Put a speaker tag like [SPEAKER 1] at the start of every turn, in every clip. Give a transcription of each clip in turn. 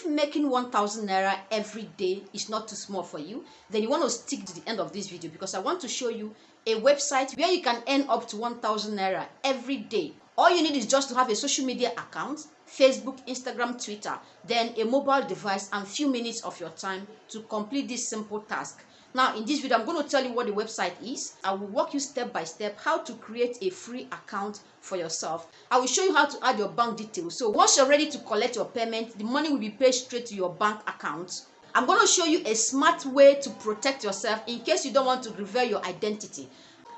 [SPEAKER 1] if making 1,000 naira every day is not too small for you, then you want to stick to the end of this video, because I want to show you a website where you can earn up to 1,000 naira every day. All you need is just to have a social media account, Facebook, Instagram, Twitter, then a mobile device and few minutes of your time to complete this simple task. Now, in this video, I'm going to tell you what the website is. I will walk you step by step how to create a free account for yourself. I will show you how to add your bank details. So once you're ready to collect your payment, the money will be paid straight to your bank account. I'm going to show you a smart way to protect yourself in case you don't want to reveal your identity.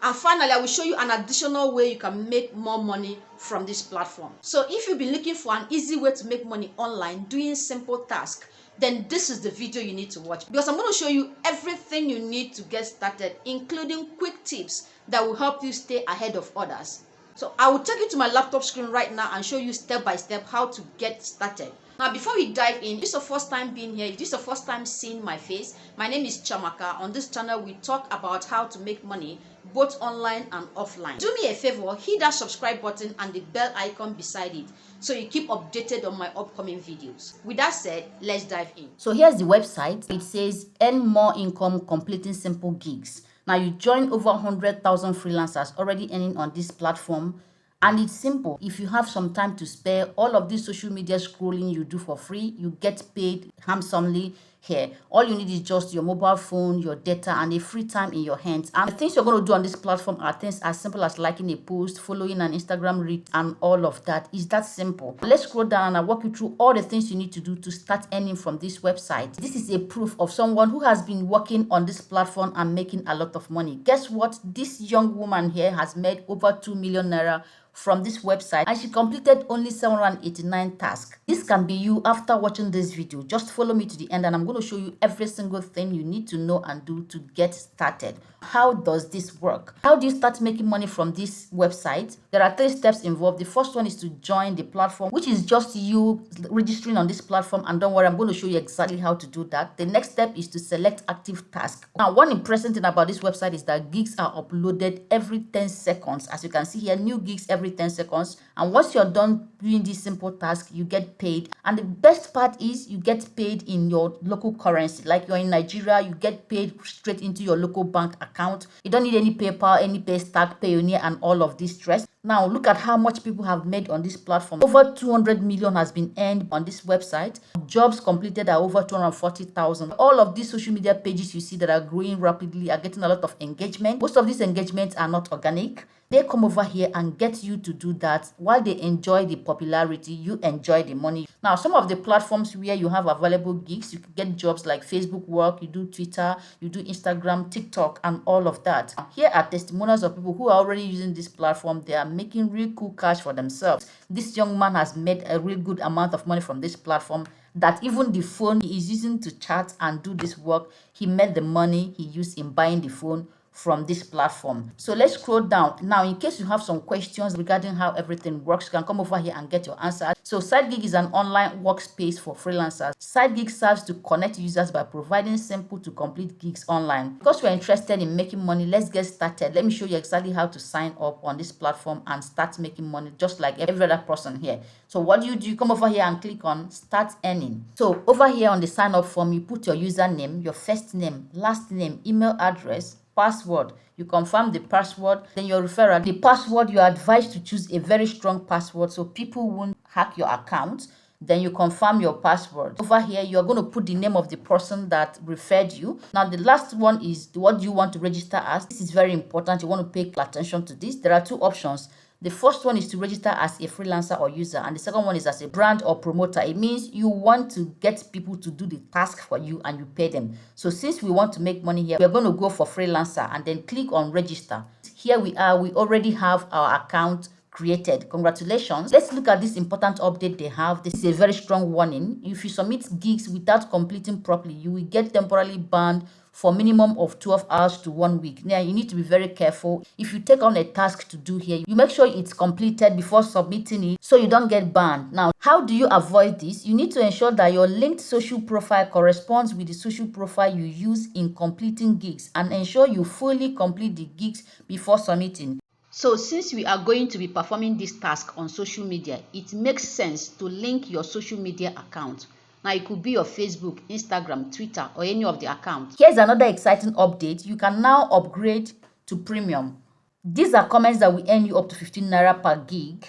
[SPEAKER 1] And finally, I will show you an additional way you can make more money from this platform. So if you've been looking for an easy way to make money online doing simple tasks, then this is the video you need to watch, because I'm going to show you everything you need to get started, including quick tips that will help you stay ahead of others. So I will take you to my laptop screen right now and show you step by step how to get started. Now, before we dive in, if this is your first time being here, if this is your first time seeing my face, my name is Chamaka. On this channel, we talk about how to make money both online and offline. Do me a favor, hit that subscribe button and the bell icon beside it so you keep updated on my upcoming videos. With that said, let's dive in. So here's the website. It says earn more income completing simple gigs. Now, you join over 100,000 freelancers already earning on this platform. And it's simple. If you have some time to spare, all of this social media scrolling you do for free, you get paid handsomely here. All you need is just your mobile phone, your data, and a free time in your hands. And the things you're going to do on this platform are things as simple as liking a post, following an Instagram reel, and all of that. It's that simple. Let's scroll down and I'll walk you through all the things you need to do to start earning from this website. This is a proof of someone who has been working on this platform and making a lot of money. Guess what? This young woman here has made over 2 million naira from this website, and she completed only 789 tasks. This can be you after watching this video. Just follow me to the end and I'm going to show you every single thing you need to know and do to get started. How does this work? How do you start making money from this website? There are 3 steps involved. The first one is to join the platform, which is just you registering on this platform, and don't worry, I'm going to show you exactly how to do that. The next step is to select active task. Now, one impressive thing about this website is that gigs are uploaded every 10 seconds. As you can see here, new gigs every 10 seconds, and once you're done doing this simple task, you get paid. And the best part is you get paid in your local currency. Like you're in Nigeria, you get paid straight into your local bank account. You don't need any PayPal, any Paystack, Payoneer, and all of this stress. Now look at how much people have made on this platform. Over 200 million has been earned on this website. Jobs completed are over 240,000. All of these social media pages you see that are growing rapidly are getting a lot of engagement. Most of these engagements are not organic. They come over here and get you to do that. While they enjoy the popularity, you enjoy the money. Now, some of the platforms where you have available gigs, you can get jobs like Facebook work, you do Twitter, you do Instagram, TikTok, and all of that. Here are testimonials of people who are already using this platform. They are making real cool cash for themselves. This young man has made a real good amount of money from this platform, that even the phone he is using to chat and do this work, he made the money he used in buying the phone from this platform. So let's scroll down. Now, in case you have some questions regarding how everything works, you can come over here and get your answer. So SideGig is an online workspace for freelancers. SideGig serves to connect users by providing simple to complete gigs online. Because we're interested in making money, let's get started. Let me show you exactly how to sign up on this platform and start making money just like every other person here. So what do? You come over here and click on start earning. So over here on the sign up form, you put your username, your first name, last name, email address, password. You confirm the password, then your referral. The password, you are advised to choose a very strong password so people won't hack your account. Then you confirm your password. Over here, you're going to put the name of the person that referred you. Now, the last one is what you want to register as. This is very important. You want to pay attention to this. There are 2 options. The first one is to register as a freelancer or user, and the second one is as a brand or promoter. It means you want to get people to do the task for you and you pay them. So since we want to make money here, we're going to go for freelancer and then click on register. Here we are. We already have our account created. Congratulations. Let's look at this important update they have. This is a very strong warning. If you submit gigs without completing properly, you will get temporarily banned for minimum of 12 hours to 1 week. Now, you need to be very careful. If you take on a task to do here, you make sure it's completed before submitting it so you don't get banned. Now, how do you avoid this? You need to ensure that your linked social profile corresponds with the social profile you use in completing gigs, and ensure you fully complete the gigs before submitting. So since we are going to be performing this task on social media, it makes sense to link your social media account. Now it could be your Facebook, Instagram, Twitter, or any of the accounts.
[SPEAKER 2] Here's another exciting update. You can now upgrade to premium. These are comments that will earn you up to 15 naira per gig.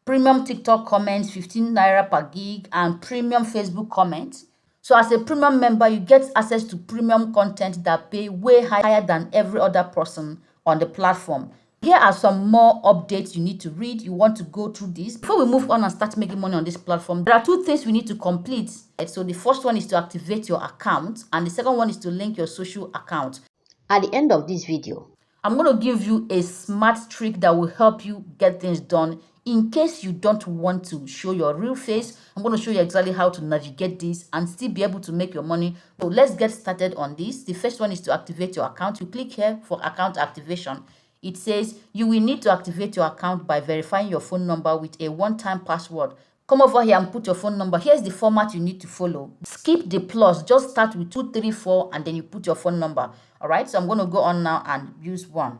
[SPEAKER 2] Premium TikTok comments, 15 naira per gig, and premium Facebook comments. So as a premium member, you get access to premium content that pay way higher than every other person on the platform. Here are some more updates you need to read. You want to go through this. Before we move on and start making money on this platform, there are two things we need to complete. So the first one is to activate your account, and the second one is to link your social account.
[SPEAKER 1] At the end of this video,
[SPEAKER 2] I'm going to give you a smart trick that will help you get things done. In case you don't want to show your real face, I'm going to show you exactly how to navigate this and still be able to make your money. So let's get started on this. The first one is to activate your account. You click here for account activation. It says you will need to activate your account by verifying your phone number with a one-time password. Come over here and put your phone number. Here's the format you need to follow. Skip the plus. Just start with 234 and then you put your phone number. All right, so I'm going to go on now and use 1.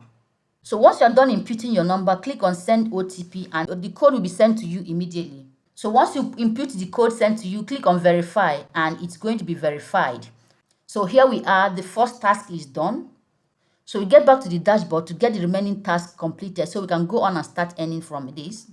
[SPEAKER 2] So once you're done inputting your number, click on send OTP and the code will be sent to you immediately. So once you input the code sent to you, click on verify and it's going to be verified. So here we are. The first task is done. So we get back to the dashboard to get the remaining tasks completed so we can go on and start earning from this.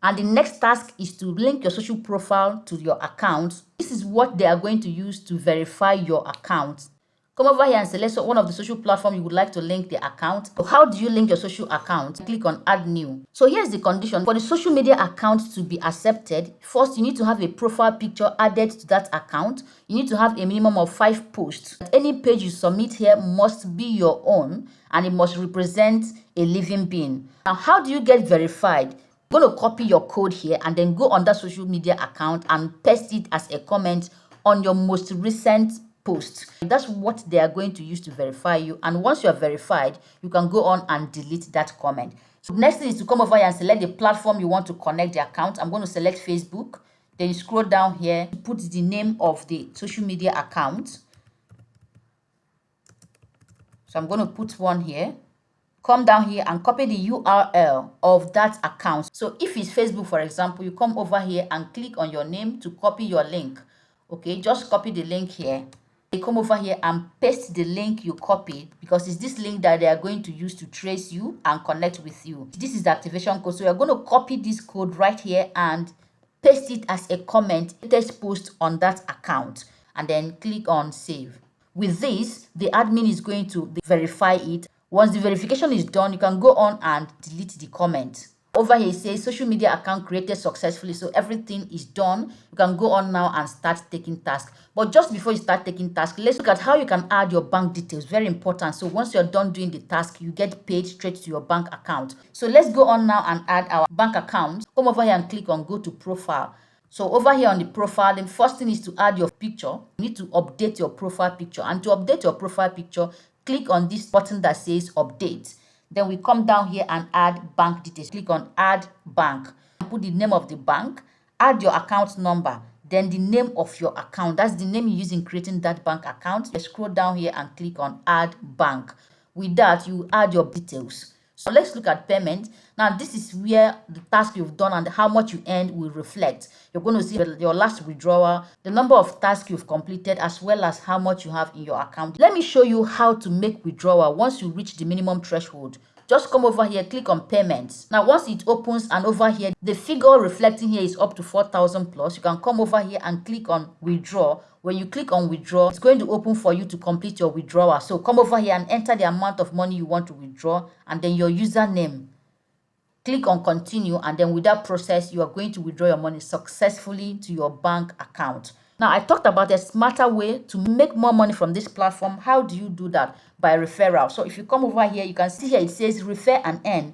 [SPEAKER 2] And the next task is to link your social profile to your account. This is what they are going to use to verify your account. Come over here and select one of the social platforms you would like to link the account. So how do you link your social account? Click on add new. So here's the condition. For the social media account to be accepted, first you need to have a profile picture added to that account. You need to have a minimum of 5 posts. Any page you submit here must be your own and it must represent a living being. Now how do you get verified? You're going to copy your code here and then go on that social media account and paste it as a comment on your most recent post. That's what they are going to use to verify you, and once you are verified you can go on and delete that comment. So next thing is to come over here and select the platform you want to connect the account. I'm going to select Facebook. Then you scroll down here, put the name of the social media account. So I'm going to put one here. Come down here and copy the URL of that account. So if it's Facebook, for example, you come over here and click on your name to copy your link. Okay, just copy the link here. You come over here and paste the link you copied because it's this link that they are going to use to trace you and connect with you. This is the activation code. So you're going to copy this code right here and paste it as a comment, text post on that account, and then click on save. With this, the admin is going to verify it. Once the verification is done, you can go on and delete the comment. Over here it says social media account created successfully, so everything is done. You can go on now and start taking tasks. But just before you start taking tasks, let's look at how you can add your bank details. Very important. So once you're done doing the task, you get paid straight to your bank account. So let's go on now and add our bank account. Come over here and click on go to profile. So over here on the profile, the first thing is to add your picture. You need to update your profile picture, and to update your profile picture, click on this button that says update. Then we come down here and add bank details. Click on add bank. Put the name of the bank, add your account number, then the name of your account. That's the name you use in creating that bank account. Let's scroll down here and click on add bank. With that, you add your details. So let's look at payment. Now this is where the task you've done and how much you earned will reflect. You're going to see your last withdrawal, the number of tasks you've completed, as well as how much you have in your account. Let me show you how to make withdrawal once you reach the minimum threshold. Just come over here, click on payments. Now once it opens and over here, the figure reflecting here is up to 4,000 plus. You can come over here and click on withdraw. When you click on withdraw, it's going to open for you to complete your withdrawal. So come over here and enter the amount of money you want to withdraw and then your username. Click on continue, and then with that process, you are going to withdraw your money successfully to your bank account. Now, I talked about a smarter way to make more money from this platform. How do you do that? By referral. So if you come over here, you can see here it says refer and earn.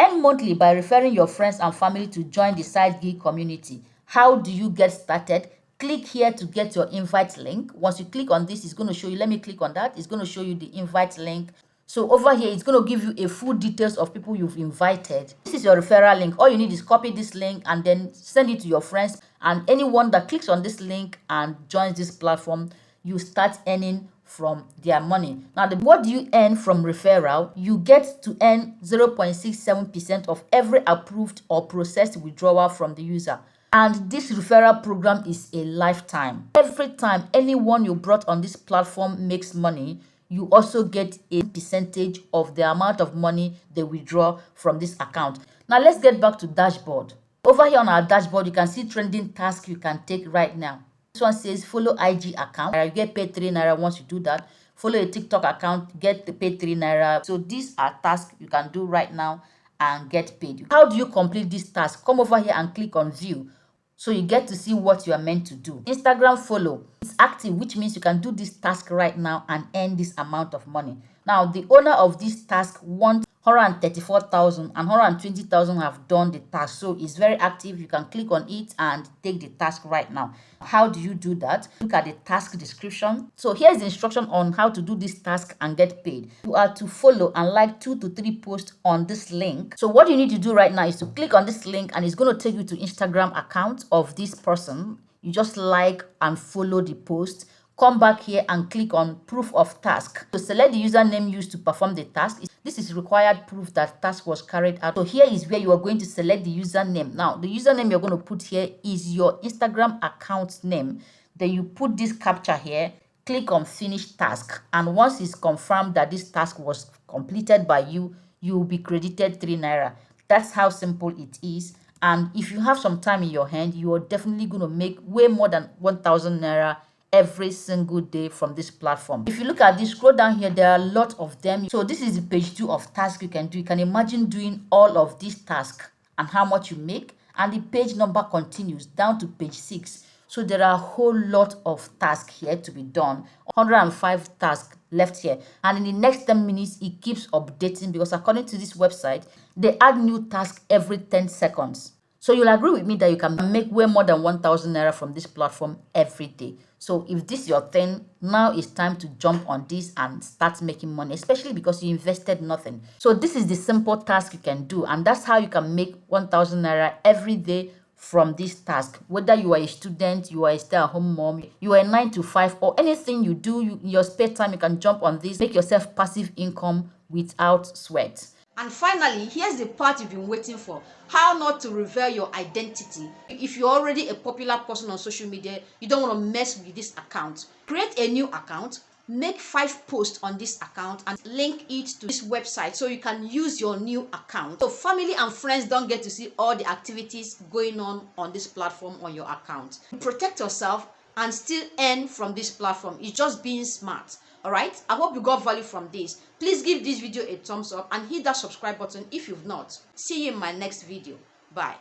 [SPEAKER 2] Earn monthly by referring your friends and family to join the side gig community. How do you get started? Click here to get your invite link. Once you click on this, it's going to show you. Let me click on that. It's going to show you the invite link. So over here, it's going to give you a full details of people you've invited. This is your referral link. All you need is copy this link and then send it to your friends. And anyone that clicks on this link and joins this platform, you start earning from their money. Now, what do you earn from referral? You get to earn 0.67% of every approved or processed withdrawal from the user. And this referral program is a lifetime. Every time anyone you brought on this platform makes money, you also get a percentage of the amount of money they withdraw from this account. Now let's get back to dashboard. Over here on our dashboard, you can see trending tasks you can take right now. This one says follow IG account. You get paid 3 Naira once you do that. Follow a TikTok account, get the paid 3 Naira. So these are tasks you can do right now and get paid. How do you complete this task? Come over here and click on view. So you get to see what you are meant to do. Instagram follow. It's active, which means you can do this task right now and earn this amount of money. Now, the owner of this task wants 134,000 and 120,000 have done the task. So it's very active. You can click on it and take the task right now. How do you do that? Look at the task description. So here's the instruction on how to do this task and get paid. You are to follow and like 2 to 3 posts on this link. So what you need to do right now is to click on this link and it's going to take you to Instagram account of this person. You just like and follow the post. Come back here and click on proof of task. So select the username used to perform the task. This is required proof that task was carried out. So here is where you are going to select the username. Now, the username you're going to put here is your Instagram account name. Then you put this captcha here, click on finish task. And once it's confirmed that this task was completed by you, you will be credited 3 Naira. That's how simple it is. And if you have some time in your hand, you are definitely going to make way more than 1,000 Naira every single day from this platform. If you look at this, scroll down here, there are a lot of them. So this is the page 2 of tasks you can do. You can imagine doing all of these tasks and how much you make, and the page number continues down to page 6. So there are a whole lot of tasks here to be done. 105 tasks left here, and in the next 10 minutes it keeps updating, because according to this website they add new tasks every 10 seconds. So you'll agree with me that you can make way more than 1,000 Naira from this platform every day. So if this is your thing, now it's time to jump on this and start making money, especially because you invested nothing. So this is the simple task you can do, and that's how you can make 1,000 Naira every day from this task. Whether you are a student, you are a stay-at-home mom, you are a 9 to 5, or anything you do in your spare time, you can jump on this, make yourself passive income without sweat.
[SPEAKER 1] And finally, here's the part you've been waiting for: how not to reveal your identity. If you're already a popular person on social media, you don't want to mess with this account. Create a new account, make 5 posts on this account and link it to this website so you can use your new account. So family and friends don't get to see all the activities going on this platform on your account. Protect yourself and still earn from this platform. It's just being smart. Alright, I hope you got value from this. Please give this video a thumbs up and hit that subscribe button if you've not. See you in my next video. Bye.